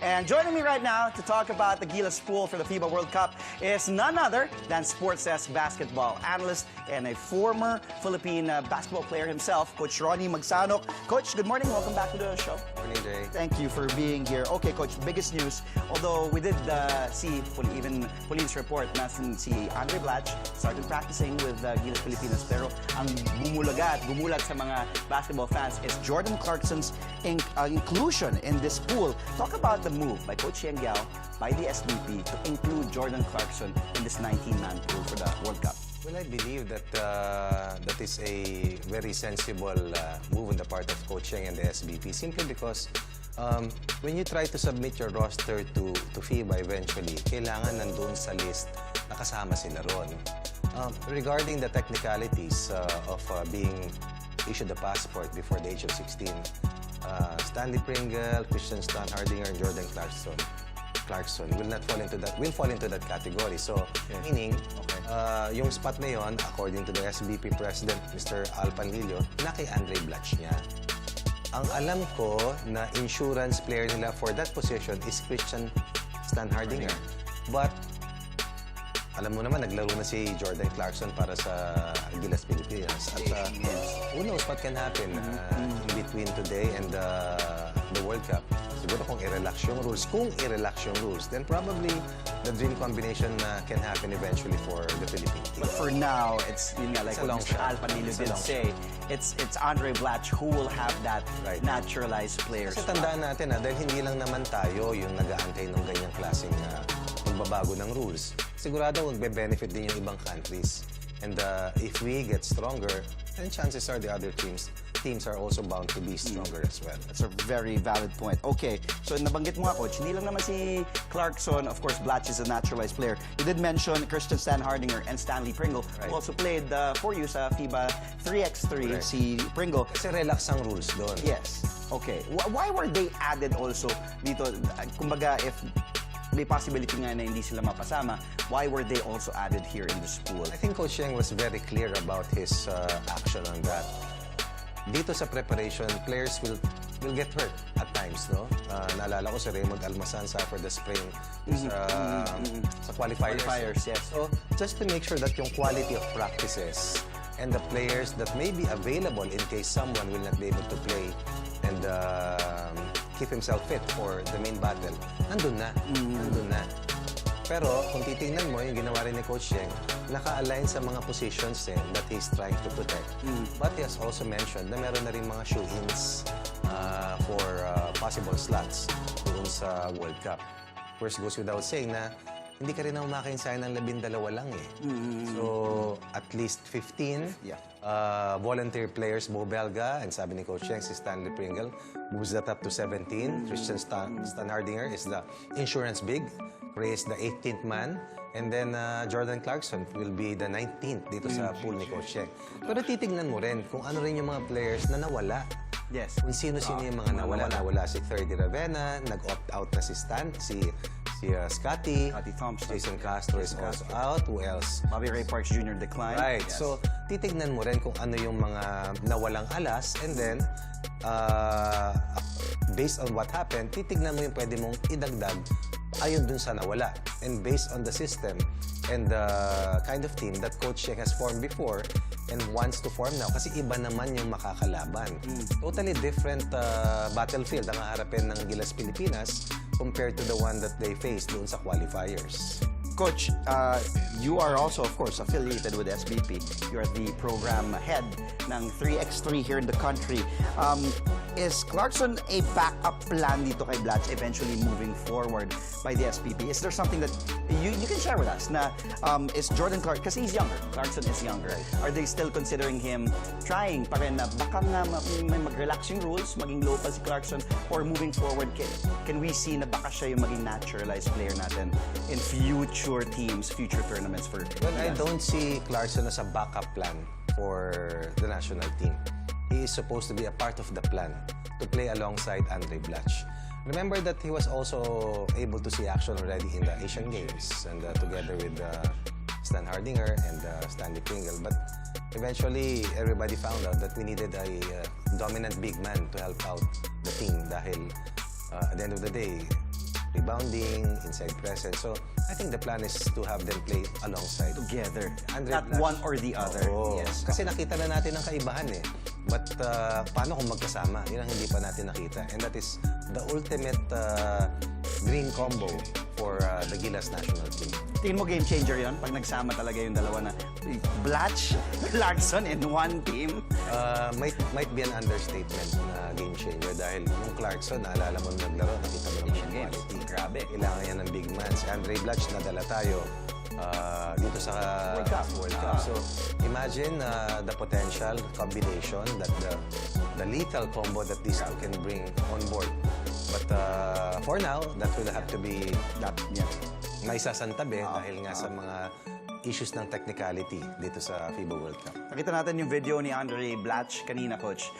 And joining me right now to talk about the Gilas pool for the FIBA World Cup is none other than Sports' basketball analyst and a former Philippine basketball player himself, Coach Ronnie Magsanok. Coach, good morning. Welcome back to the show. Morning, Jay. Thank you for being here. Okay, Coach, biggest news. Although we did see even police report na si Andre Blatche started practicing with Gilas Pilipinas. Pero ang bumulag sa mga basketball fans is Jordan Clarkson's inclusion in this pool. Talk about the move by Coach Yao by the SBP to include Jordan Clarkson in this 19-man pool for the World Cup. Well, I believe that that is a very sensible move on the part of Coach Yang and the SBP, simply because when you try to submit your roster to FIBA eventually, kailangan nandun sa list na kasama sila ron. Regarding the technicalities of being issued a passport before the age of 16, Stanley Pringle, Christian Stan Hardinger, and Jordan Clarkson will fall into that category. So, meaning, yung spot na yon, according to the SBP President, Mr. Al Panlilio, na kay Andre Blatche niya. Ang alam ko na insurance player nila for that position is Christian Stan Hardinger. But, alam mo naman, naglaro na si Jordan Clarkson para sa Gilas Pilipinas. At who knows what can happen in between today and the World Cup. Siguro kung i-relax yung rules. Kung i-relax yung rules, then probably the dream combination can happen eventually for the Philippines. But for now, it's yun nga, like what Mr. Al Panlilio did say, it's Andre Blatche who will have that naturalized player. Kasi tandaan natin, dahil hindi lang naman tayo yung nag-aantay ng ganyang klaseng pagbabago ng rules. Sigurado magbe-benefit din yung ibang countries. And if we get stronger, then chances are the other teams are also bound to be stronger as well. That's a very valid point. Okay, so nabanggit mo nga, Coach, hindi lang naman si Clarkson, of course, Blatche is a naturalized player. You did mention Christian Stan Hardinger and Stanley Pringle, who also played for you sa FIBA 3x3, si Pringle. Kasi relax ang rules doon. Yes. Okay. Why were they added also dito? Kumbaga, if may possibility nga na hindi sila mapasama, why were they also added here in this pool? I think Coach Yang was very clear about his action on that. Dito sa preparation, players will get hurt at times, no? Naalala ko si Raymond Almasan suffered the sprain sa qualifiers. Yes. So, just to make sure that yung quality of practices and the players that may be available in case someone will not be able to play and keep himself fit for the main battle, nandun na. Pero kung titingnan mo, yung ginawa rin ni Coach Yang, naka-align sa mga positions that he's trying to protect. But he has also mentioned na meron na rin mga shoe-ins for possible slots doon sa World Cup. Of course, goes without saying na hindi ka rin na umakain ng 12 lang eh. So, at least 15 volunteer players, Bo Belga, and sabi ni Coach Yang, si Stanley Pringle, moves that up to 17. Christian Stan Hardinger is the insurance big, Ray is the 18th man, and then Jordan Clarkson will be the 19th dito sa pool ni Coach Yang. Pero titignan mo rin kung ano rin yung mga players na nawala. Yes. Kung sino-sino yung mga nawala. Nawala si Ferdy Ravena, nag-opt out na si Stan, si Scotty Thompson. Jason Castro is also out. Who else? Bobby Ray Parks Jr. declined. Right. Yes. So, titignan mo rin kung ano yung mga nawalang alas, and then, based on what happened, titignan mo yung pwede mong idagdag ayon dun sa nawala. And based on the system and the kind of team that Coach Yang has formed before and wants to form now, kasi iba naman yung makakalaban. Totally different battlefield ang haharapin ng Gilas Pilipinas compared to the one that they faced doon sa qualifiers. Coach, you are also, of course, affiliated with SBP. You're the program head ng 3x3 here in the country. Is Clarkson a backup plan dito kay Blatche eventually moving forward by the SBP? Is there something that you can share with us na is Jordan Clarkson, kasi he's younger, Clarkson is younger, are they still considering him trying pa rin na baka nga may mag-relax yung rules, maging low pa si Clarkson, or moving forward, can we see na baka siya yung maging naturalized player natin in future teams, future tournaments for Well, I don't see Clarkson as a backup plan for the national team. He is supposed to be a part of the plan to play alongside Andre Blatche. Remember that he was also able to see action already in the Asian Games and together with Stan Hardinger and Stanley Pringle. But eventually, everybody found out that we needed a dominant big man to help out the team dahil at the end of the day, rebounding, inside presence. So I think the plan is to have them play alongside. Together. Andre Not Blatche. one or the other. Oo. Yes. Kasi nakita na natin ang kaibahan eh. But paano kung magkasama? Yun ang hindi pa natin nakita. And that is the ultimate dream combo for the Gilas national team. Tingin mo game changer yon pag nagsama talaga yung dalawa na Blatche, Clarkson in one team? Might be an understatement na game changer dahil nung Clarkson, naalala mo nung naglaro, nakita mo naman yung Games. quality. Grabe. Kailangan yan ng big man. Si Andre Blatche nadala tayo dito sa World Cup. So imagine the potential combination that the lethal combo that these two can bring on board. But for now, that will have to be may sasantabi dahil nga sa mga issues ng technicality dito sa FIBA World Cup. Nakita natin yung video ni Andre Blatche kanina, Coach.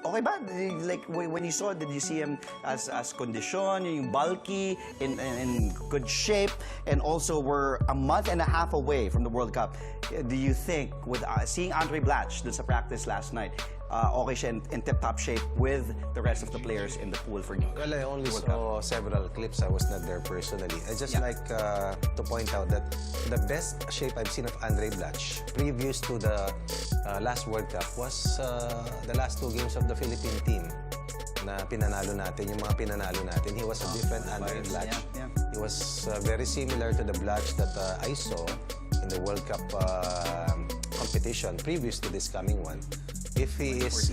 Okay ba? Like, when you saw, did you see him as condition, yung bulky, in good shape, and also we're a month and a half away from the World Cup. Do you think, with seeing Andre Blatche dun sa practice last night, okay siya in tip-top shape with the rest of the players in the pool for Well, I only saw several clips. I was not there personally. I just like to point out that the best shape I've seen of Andre Blatche previous to the last World Cup was the last two games of the Philippine team na pinanalo natin, yung mga pinanalo natin. He was a different Andre Blatche. Yeah. He was very similar to the Blatche that I saw in the World Cup competition previous to this coming one. If he's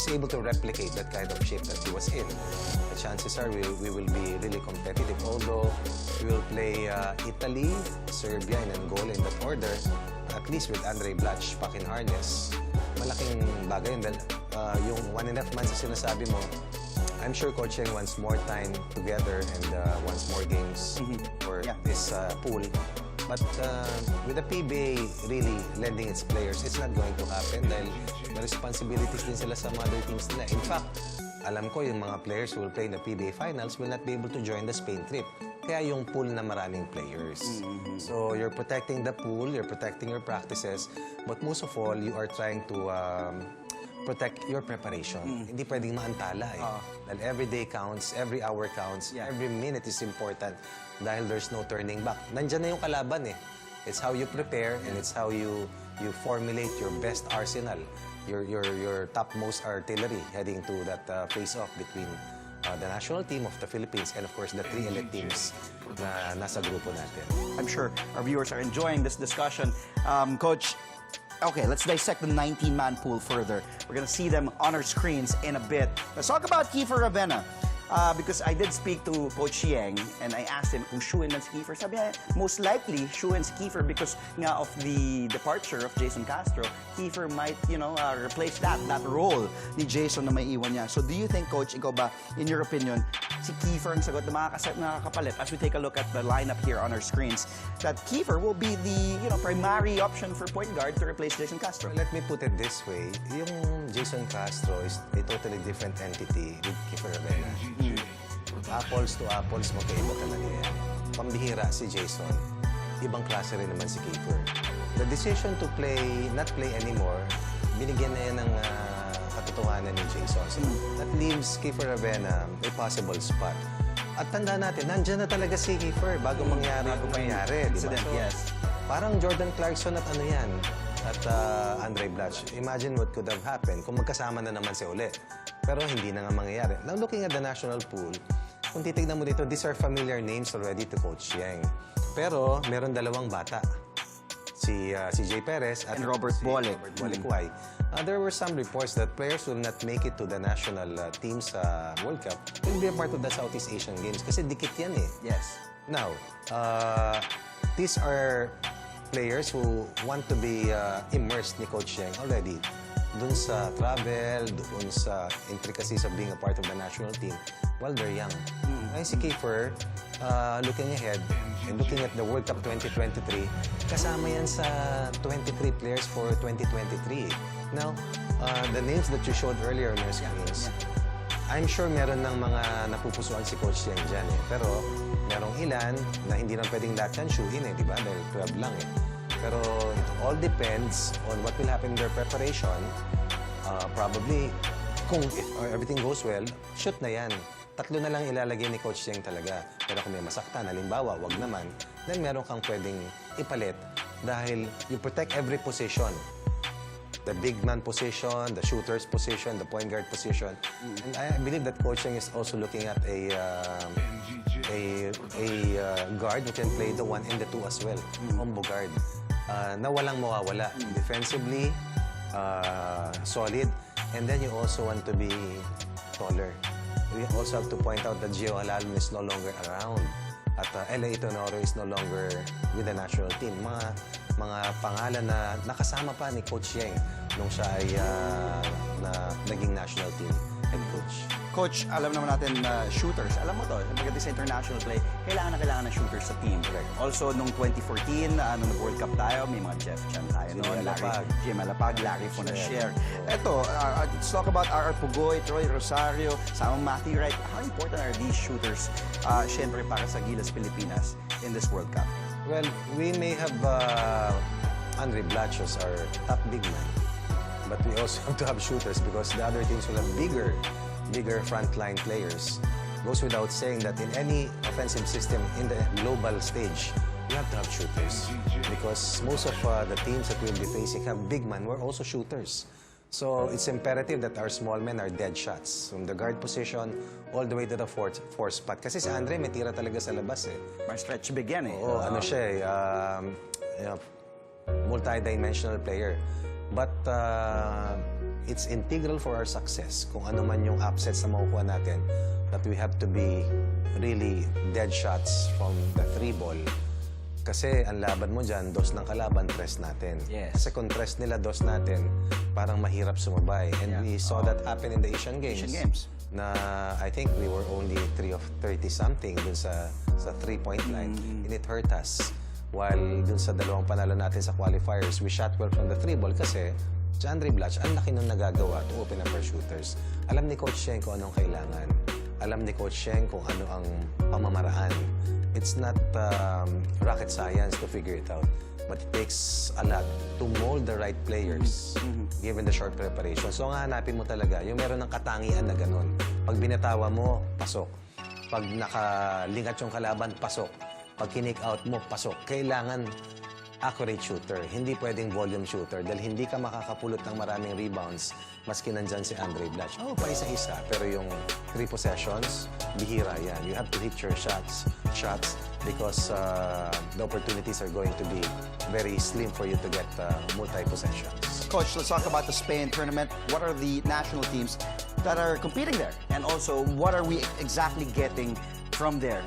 able to replicate that kind of shape that he was in, the chances are we will be really competitive. Although we will play Italy, Serbia, and Angola in that order, at least with Andre Blatche back in harness, malaking bagay yun. Dahil yung 1.5 months na sinasabi mo, I'm sure Coach Yeng wants more time together and wants more games for this pool. But with the PBA really lending its players, it's not going to happen dahil may responsibilities din sila sa mother teams nila. In fact, alam ko yung mga players who will play in the PBA finals will not be able to join the Spain trip. Kaya yung pool na maraming players. So you're protecting the pool, you're protecting your practices, but most of all, you are trying to protect your preparation. Hindi pwedeng maantala eh. Dahil every day counts, every hour counts, every minute is important dahil there's no turning back. Nandyan na yung kalaban eh. It's how you prepare and it's how you formulate your best arsenal, your topmost artillery heading to that face-off between the national team of the Philippines and of course the 3 elite teams na nasa grupo natin. I'm sure our viewers are enjoying this discussion. Coach, okay, let's dissect the 19-man pool further. We're going to see them on our screens in a bit. Let's talk about Kiefer Ravena. Because I did speak to Coach Yeng and I asked him kung sure man si Kiefer. Sabi niya, most likely, sure si Kiefer because nga of the departure of Jason Castro, Kiefer might, replace that role ni Jason na may iwan niya. So do you think, Coach, ikaw ba, in your opinion, si Kiefer ang sagot na makakapalit as we take a look at the lineup here on our screens, that Kiefer will be the primary option for point guard to replace Jason Castro? Let me put it this way. Yung Jason Castro is a totally different entity with Kiefer Ravena. Apples to apples, magkaiba talaga yan. Pambihira si Jason, ibang klase rin naman si Kiefer. The decision to not play anymore, binigyan na yan ng katotohanan ni Jason. So, that leaves Kiefer Ravena a possible spot. At tanda natin, nandyan na talaga si Kiefer bago mangyari. Incident, diba? So, yes. Parang Jordan Clarkson at yan, at Andre Blatche. Imagine what could have happened kung magkasama na naman si Ule. Pero hindi na nga mangyayari. Now, looking at the national pool, kung titignan mo dito, these are familiar names already to Coach Yeng. Pero meron dalawang bata. Si Jay Perez at and Robert Bolek. Why? There were some reports that players will not make it to the national team's World Cup. Will be a part of the Southeast Asian Games kasi dikit yan eh. Yes. Now, these are players who want to be immersed ni Coach Yeng already dun sa travel, dun sa intricacies of being a part of the national team while they're young. Ngayon si Kiefer, looking ahead and looking at the World Cup 2023, kasama yan sa 23 players for 2023. Now, the names that you showed earlier on your screens, I'm sure meron ng mga napupusuan si Coach Yeng dyan eh. Pero merong ilan na hindi na pwedeng lahat yan shoe-in eh, di ba? Dahil 12 lang eh. Pero it all depends on what will happen in their preparation. Probably, kung if everything goes well, shoot na yan. tatlo na lang ilalagay ni Coach Cheng talaga. Pero kung may masaktan, halimbawa, wag naman, then meron kang pwedeng ipalit dahil you protect every position. The big man position, the shooter's position, the point guard position. And I believe that Coach Cheng is also looking at a guard who can play the 1 and the 2 as well, combo guard. Na walang mawawala. Defensively, solid, and then you also want to be taller. We also have to point out that Gio Halalon is no longer around. At L.A. Itonoro is no longer with the national team. Mga pangalan na nakasama pa ni Coach Cheng nung siya ay naging national team head coach. Coach, alam naman natin na shooters, alam mo to, pagdating sa international play, kailangan ng shooters sa team. Correct. Also, nung 2014, nung nag-World Cup tayo, may mga Jeff Chan tayo noon. Jim Alapag, Larry Fonasher. Eto, let's talk about R.R. Pugoy, Troy Rosario, samang Matthew Wright. How important are these shooters, syempre para sa Gilas Pilipinas in this World Cup? Well, we may have Andre Blatche as our top big man, but we also have to have shooters because the other teams will have bigger frontline players. Goes without saying that in any offensive system in the global stage, you have to have shooters because most of the teams that we'll be facing have big men. We're also shooters. So it's imperative that our small men are dead shots from the guard position all the way to the fourth spot. Kasi si Andre may tira talaga sa labas eh. May stretch big yan eh. Oo, ano siya eh, multi-dimensional player. But it's integral for our success kung ano man yung upsets na makukuha natin that we have to be really dead shots from the 3 ball. Kasi ang laban mo dyan, dos ng kalaban, tres natin. Yes. Kasi kung tres nila, dos natin, parang mahirap sumabay. And we saw that happen in the Asian Games. Na I think we were only 3 of 30-something dun sa 3-point line. And it hurt us. While dun sa dalawang panalo natin sa qualifiers, we shot well from the 3 ball kasi si Andre Blatche, ang laki nung nagagawa to open up our shooters. Alam ni Coach Cheng kung anong kailangan. Alam ni Coach Cheng kung ano ang pamamaraan. It's not rocket science to figure it out. But it takes a lot to mold the right players given the short preparation. So ang hanapin mo talaga, yung meron ng katangian na ganun. Pag binatawa mo, pasok. Pag nakalingat yung kalaban, pasok. Pag kinik out mo, pasok. Kailangan accurate shooter. Hindi pwedeng volume shooter dahil hindi ka makakapulot ng maraming rebounds maski nandyan si Andre Blatche. Pa isa-isa. Pero yung 3 possessions, bihira yan. You have to hit your shots because the opportunities are going to be very slim for you to get multi-possessions. Coach, let's talk about the Spain tournament. What are the national teams that are competing there? And also, what are we exactly getting from there,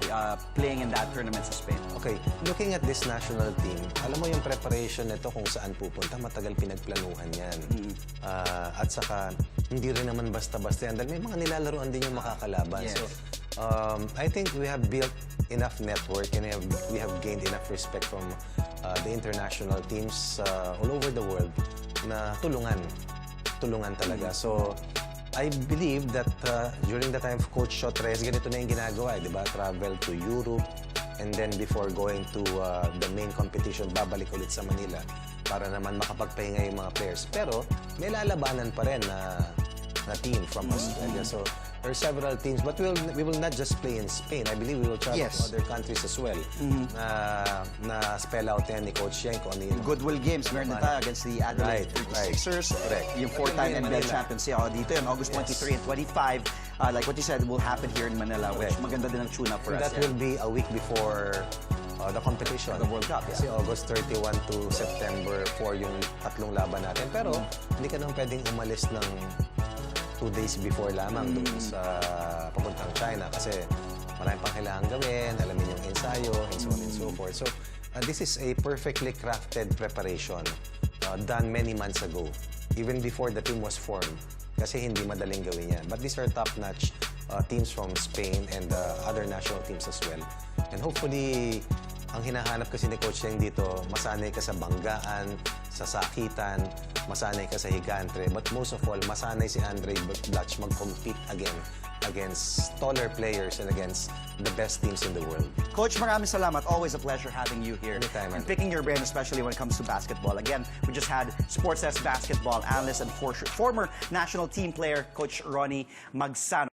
playing in that tournament sa Spain? Okay, looking at this national team, alam mo yung preparation nito kung saan pupunta, matagal pinagplanuhan yan. At saka, hindi rin naman basta-basta yan dahil may mga nilalaroan din yung makakalaban. Yes. So, I think we have built enough network and we have gained enough respect from the international teams all over the world na tulungan talaga. So, I believe that during the time of Coach Chotres, ganito na yung ginagawa, di ba? Travel to Europe, and then before going to the main competition, babalik ulit sa Manila para naman makapagpahinga yung mga players. Pero may lalabanan pa rin na team from Australia. So there are several teams, but we will not just play in Spain. I believe we will travel to other countries as well. Na spell out yan ni Coach Cheng kung ano yung Goodwill Games, meron din tayo against the Adelaide 36ers. Correct. Yung 4-time NBA champions siya dito yun, August 23 and 25. Like what you said, will happen here in Manila, which maganda din ang tune-up for us. That will be a week before the competition. The World Cup, Kasi August 31 to September 4 yung 3 laban natin. Pero hindi ka nang pwedeng umalis ng 2 days before lamang doon sa papuntang China kasi maraming pang kailangan gawin, alamin yung ensayo, and so on and so forth. So, this is a perfectly crafted preparation done many months ago, even before the team was formed, kasi hindi madaling gawin yan. But these are top-notch teams from Spain and other national teams as well. And hopefully, ang hinahanap kasi ni Coach Cheng dito, masanay ka sa banggaan, sa sakitan, masanay ka sa higantre, but most of all, masanay si Andre Blatche mag-compete again against taller players and against the best teams in the world. Coach, maraming salamat. Always a pleasure having you here. Anytime, and picking your brain, especially when it comes to basketball. Again, we just had Sports S basketball analyst and former national team player, Coach Ronnie Magsano.